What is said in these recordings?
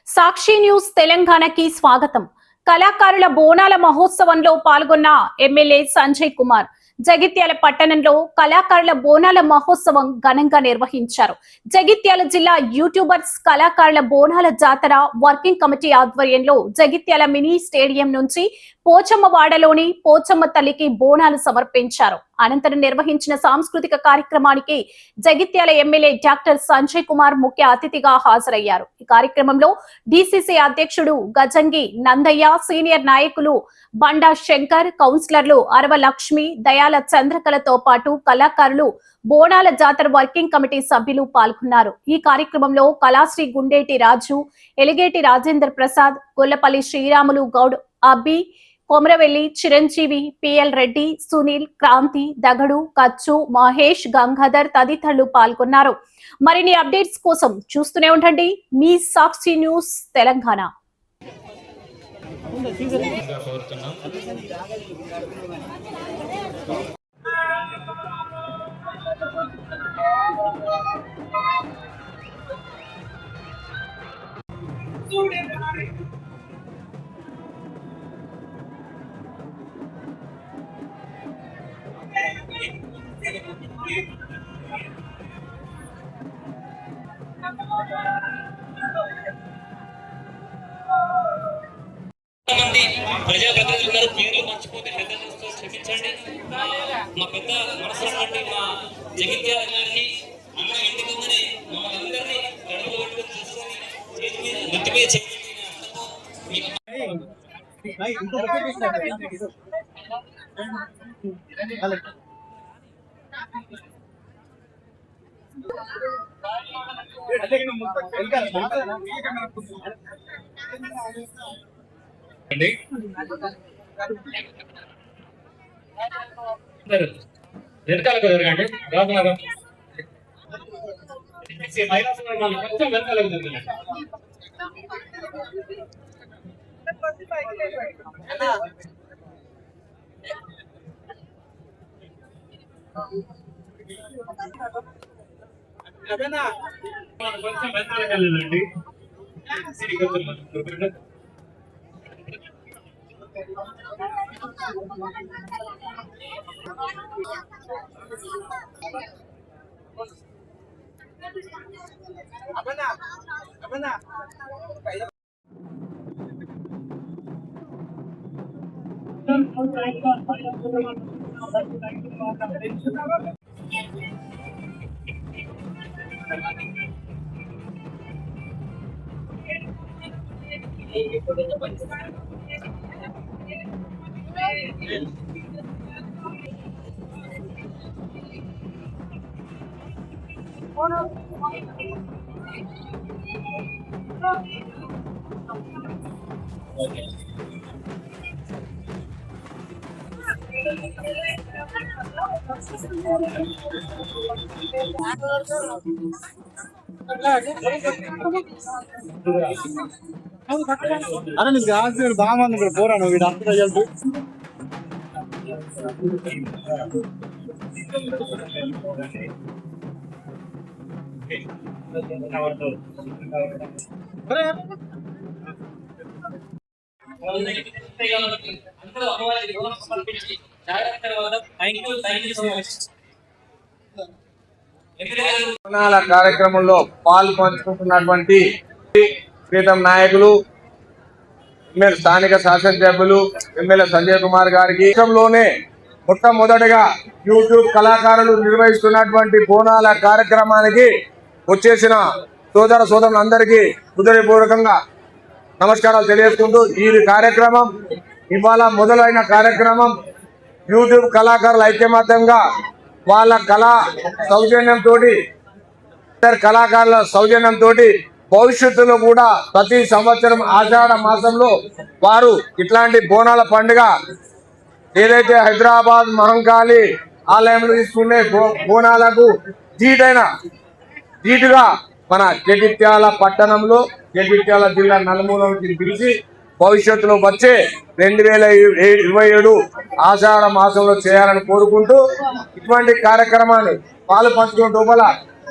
సాక్షి news తెలంగాణకి స్వాగతం. కళాకారుల బోనాల మహోత్సవంలో పాల్గొన్న ఎమ్మెల్యే సంజయ్ కుమార్ జగిత్యాల పట్టణంలో కళాకారుల బోనాల మహోత్సవం ఘనంగా నిర్వహించారు. జగిత్యాల జిల్లా యూట్యూబర్స్ కళాకారుల బోనాల జాతర వర్కింగ్ కమిటీ ఆధ్వర్యంలో జగిత్యాల మినీ స్టేడియం నుంచి పోచమ్మవాడలోని పోచమ్మ తల్లికి బోనాలు సమర్పించారు. అనంతరం నిర్వహించిన సాంస్కృతిక కార్యక్రమానికి జగిత్యాల ఎమ్మెల్యే డాక్టర్ సంజయ్ కుమార్ ముఖ్య అతిథిగా హాజరయ్యారు. ఈ కార్యక్రమంలో డిసిసి అధ్యక్షుడు గజంగి నందయ్య, సీనియర్ నాయకులు బండా శంకర్, కౌన్సిలర్లు అరవ లక్ష్మి, దయాల చంద్రకళతో పాటు కళాకారులు, బోనాల జాతర వర్కింగ్ కమిటీ సభ్యులు పాల్గొన్నారు. ఈ కార్యక్రమంలో కళాశ్రీ గుండేటి రాజు, ఎలిగేటి రాజేంద్ర ప్రసాద్, గొల్లపల్లి శ్రీరాములు గౌడ్, అబ్బి, కొమరవెల్లి, చిరంజీవి, పిఎల్ రెడ్డి, సునీల్, క్రాంతి, దగడు, కచ్చు, మహేష్, గంగాధర్ తదితరులు పాల్గొన్నారు. మరిన్ని అప్డేట్స్ కోసం చూస్తూనే ఉండండి మీ సాక్షి న్యూస్ తెలంగాణ. ప్రజాప్రతినిధులు ఉన్నారు, పేర్లు మర్చిపోతే పెద్ద క్షమించండి. మా పెద్ద మనసున్నటువంటి మా జగిత్యాల గారికి అన్న ఇంటికి ఉందని మమ్మల్ని అందరినీ కడుపు పెట్టుకుని చూసుకొని నెత్తి మీద వెనకాల కుదరకండి, రాజునగర్ కొంచెం వెనకాల కుదరకండి. కొంచెం వెనకాల వెళ్ళండి. అరే నీకు కావాల్సిన బాగా ఇక్కడ పోరాను వీడు అంత వెళ్తూ కార్యక్రమంలో పాలు పంచుకుంటున్నటువంటి ప్రీతం నాయకులు, స్థానిక శాసనసభ్యులు ఎమ్మెల్యే సంజయ్ కుమార్ గారికి దేశంలోనే మొట్టమొదటిగా యూట్యూబ్ కళాకారులు నిర్వహిస్తున్నటువంటి బోనాల కార్యక్రమానికి వచ్చేసిన సోదర సోదరులందరికీ హృదయపూర్వకంగా నమస్కారాలు తెలియజేసుకుంటూ, ఈ కార్యక్రమం ఇవాళ మొదలైన కార్యక్రమం యూట్యూబ్ కళాకారుల ఐక్యమత్యంగా వాళ్ళ కళా సౌజన్యంతో, కళాకారుల సౌజన్యంతో భవిష్యత్తులో కూడా ప్రతి సంవత్సరం ఆషాఢ మాసంలో వారు ఇట్లాంటి బోనాల పండుగ ఏదైతే హైదరాబాద్ మహంకాళి ఆలయంలో తీసుకునే బోనాలకు ధీటుగా మన జగిత్యాల పట్టణంలో, జగిత్యాల జిల్లా నలుమూల నుంచి పిలిచి భవిష్యత్తులో వచ్చే 2027 ఆషాఢ మాసంలో చేయాలని కోరుకుంటూ ఇటువంటి కార్యక్రమాన్ని పాలు పంచుకుంటూ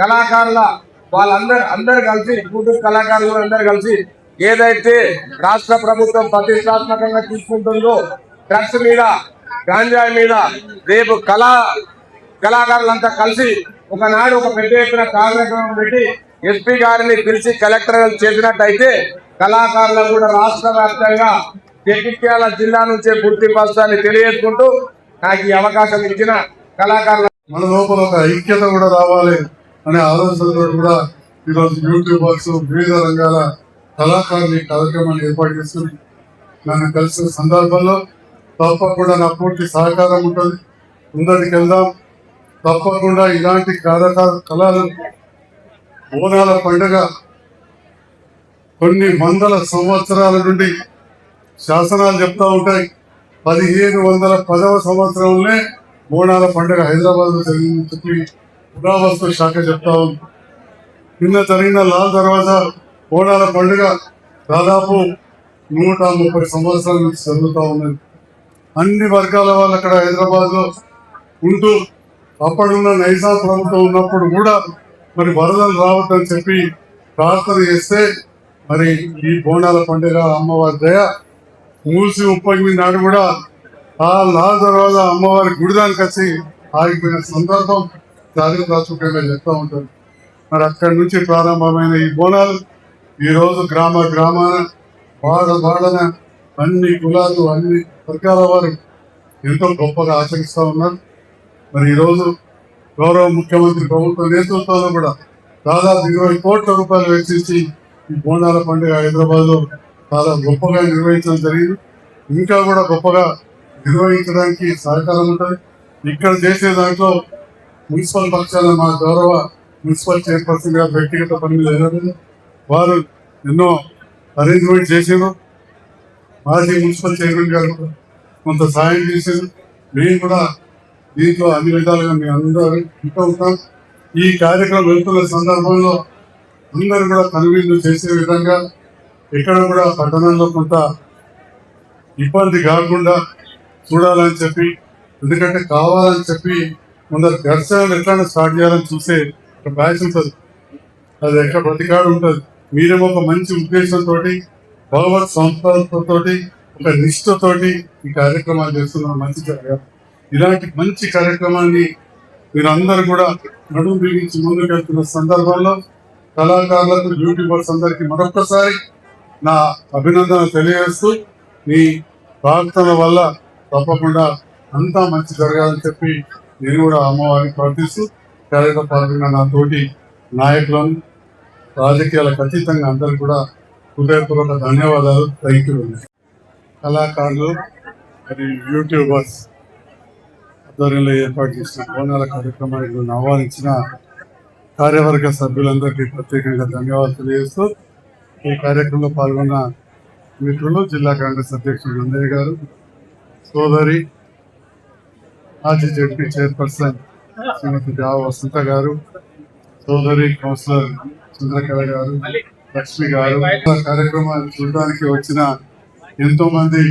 కళాకారుల వాళ్ళందరూ కలిసి యూట్యూబ్ కళాకారులు అందరూ కలిసి ఏదైతే రాష్ట్ర ప్రభుత్వం ప్రతిష్టాత్మకంగా తీసుకుంటుందో డ్రగ్స్ మీద, గాంజాయి మీద, రేపు కళాకారులంతా కలిసి ఒకనాడు ఒక పెద్ద ఎత్తున కార్యక్రమం పెట్టి ఎస్పీ గారిని పిలిచి కలెక్టర్ చేసినట్టయితే కళాకారులకు కూడా రాష్ట్ర వ్యాప్తంగా జగిత్యాల జిల్లా నుంచే గుర్తింపాలని తెలియజేసుకుంటూ నాకు ఈ అవకాశం ఇచ్చిన కళాకారుల మన లోపల ఒక ఐక్యత కూడా రావాలి అనే ఆలోచనతో కూడా ఈరోజు యూట్యూబర్స్ వివిధ రంగాల కళాకారులు కార్యక్రమాన్ని ఏర్పాటు చేసుకుని నన్ను కలిసిన సందర్భంలో తప్పకుండా నా పూర్తి సహకారం ఉంటుంది. ముందరికి వెళ్దాం. తప్పకుండా ఇలాంటి కళలు బోనాల పండుగ కొన్ని వందల సంవత్సరాల నుండి శాసనాలు చెప్తా ఉంటాయి. 1510వ సంవత్సరంలో బోనాల పండుగ హైదరాబాద్ జరిగిందని చెప్పి పురావస్తు శాఖ చెప్తా ఉంది. నిన్న జరిగిన లాల్ దర్వాజా బోనాల పండుగ దాదాపు 130 సంవత్సరాల నుంచి జరుగుతూ ఉన్నది. అన్ని వర్గాల వాళ్ళు అక్కడ హైదరాబాద్ లో ఉంటూ అప్పుడున్న నైజాం ప్రభుత్వం ఉన్నప్పుడు కూడా మరి వరదలు రావద్దని చెప్పి ప్రార్థన చేస్తే మరి ఈ బోనాల పండుగ అమ్మవారి దయ మూసి ఉప్పగి నాడు కూడా ఆ లాల్ దర్వాజా అమ్మవారి గుడిదానికి వచ్చి ఆగిపోయిన సందర్భం చారిత్రాత్మకంగా చెప్తా ఉంటుంది. మరి అక్కడి నుంచి ప్రారంభమైన ఈ బోనాలు ఈ రోజు గ్రామ గ్రామాన వాడన అన్ని కులాలు అన్ని వర్గాల వారు ఎంతో గొప్పగా ఆచరిస్తూ ఉన్నారు. మరి ఈరోజు గౌరవ ముఖ్యమంత్రి ప్రభుత్వ నేతృత్వంలో కూడా దాదాపు 20 కోట్ల రూపాయలు వెచ్చించి ఈ బోనాల పండుగ హైదరాబాద్ లో చాలా గొప్పగా నిర్వహించడం జరిగింది. ఇంకా కూడా గొప్పగా నిర్వహించడానికి సహకారం ఉంటుంది. ఇక్కడ చేసే దాంట్లో మున్సిపల్ పక్షాన మా గౌరవ మున్సిపల్ చైర్పర్సన్ గారు వ్యక్తిగత పని మీద వారు ఎన్నో అరేంజ్మెంట్ చేసారు. మాజీ మున్సిపల్ చైర్మన్ గారు కొంత సాయం చేశారు. మేము కూడా దీంట్లో అన్ని విధాలుగా మేము అందరూ ఇంకా ఉంటాం. ఈ కార్యక్రమం వెళ్తున్న సందర్భంలో అందరూ కూడా కనువిందు చేసే విధంగా ఇక్కడ కూడా పట్టణంలో కొంత ఇబ్బంది కాకుండా చూడాలని చెప్పి, ఎందుకంటే కావాలని చెప్పి కొందరు ఘర్షణలు ఎట్లా స్టార్ట్ చేయాలని చూసే ఒక బ్యాచ్ ఉంటుంది. అది ఎక్కడ ప్రతికాడు ఉంటుంది. మీరేమో ఒక మంచి ఉద్దేశంతో భగవత్ సంస్థలతో ఒక నిష్ఠతోటి ఈ కార్యక్రమాలు చేస్తున్నారు. మంచి ఇలాంటి మంచి కార్యక్రమాన్ని మీరందరూ కూడా నడుము బిగించి ముందుకెళ్తున్న సందర్భంలో కళాకారులకు, యూట్యూబర్స్ అందరికీ మరొక్కసారి నా అభినందన తెలియజేస్తూ మీ ప్రార్థన వల్ల తప్పకుండా అంతా మంచి జరగాలని చెప్పి నేను కూడా అమ్మవారిని ప్రార్థిస్తూ కార్యక్రమం పాల్గొన్న నా తోటి నాయకులను, రాజకీయాలకు అతీతంగా అందరూ కూడా హృదయపూర్వక ధన్యవాదాలు. Thank you. కళాకారులు మరియు యూట్యూబర్స్ ఆధ్వర్యంలో ఏర్పాటు చేసిన బోనాల కార్యక్రమానికి ఆహ్వానించిన కార్యవర్గ సభ్యులందరికీ ప్రత్యేకంగా ధన్యవాదాలు తెలియజేస్తూ ఈ కార్యక్రమంలో పాల్గొన్న మిత్రులు జిల్లా కాంగ్రెస్ అధ్యక్షుడు నందయ్య గారు, సోదరి మాజీ జడ్పీ చైర్పర్సన్ శ్రీమతి జావ వసంత గారు, సోదరి కౌన్సిలర్ చంద్రకళ గారు, లక్ష్మి గారు, కార్యక్రమాన్ని చూడడానికి వచ్చిన ఎంతో మంది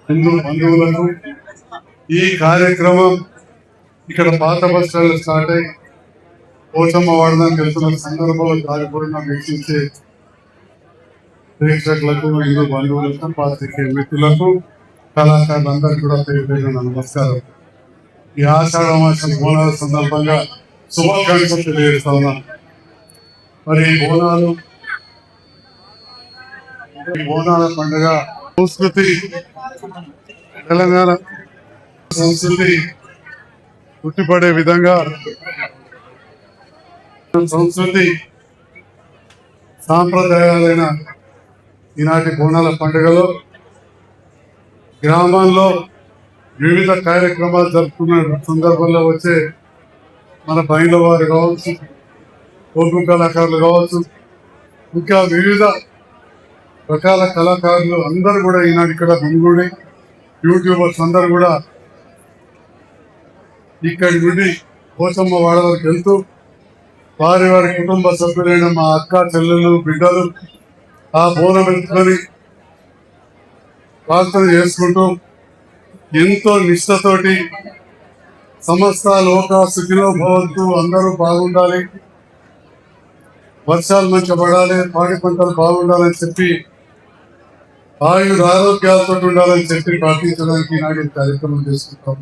హిందూ బంధువులకు ఈ కార్యక్రమం ఇక్కడ పాత బస్ స్టాండ్ స్టార్ట్ అయ్యి పోచమ్మ వాడడానికి వెళ్తున్న సందర్భంలో దారిపూర్ణ వీక్షించే ప్రేక్షకులకు, హిందూ బంధువులకు, పాత్రికేయ మిత్రులకు, కళాకారులందరికీ కూడా పేరు పేరున నమస్కారం. ఈ ఆషాఢ మాసం బోనాల సందర్భంగా శుభాకాంక్షలు తెలియజేస్తా ఉన్నాం. మరి బోనాల పండుగ సంస్కృతి, తెలంగాణ సంస్కృతి పుట్టిపడే విధంగా సంస్కృతి సాంప్రదాయాలైన ఈనాటి బోనాల పండుగలో గ్రామాల్లో వివిధ కార్యక్రమాలు జరుపుకున్న సందర్భంలో వచ్చే మన బయలు వారు కావచ్చు, ఓపు కళాకారులు కావచ్చు, ఇంకా వివిధ రకాల కళాకారులు అందరూ కూడా ఈనాడు ఇక్కడ గుమిగూడి యూట్యూబర్స్ అందరూ కూడా ఇక్కడి నుండి పోచమ్మ వాడ వరకు వెళ్తూ వారి కుటుంబ సభ్యులైన మా అక్క, చెల్లెలు, బిడ్డలు ఆ బోనం ఎత్తుకొని ప్రార్థన చేసుకుంటూ ఎంతో నిష్ఠతోటి సమస్త లోక సుఖినో భవంతు, అందరూ బాగుండాలి, వర్షాలు మంచిగా పడాలి, పాడి పంటలు బాగుండాలని చెప్పి ఆరోగ్యాలతో ఉండాలని చెప్పి ప్రార్థించడానికి ఈనాడు ఈ కార్యక్రమం చేసుకుంటాం.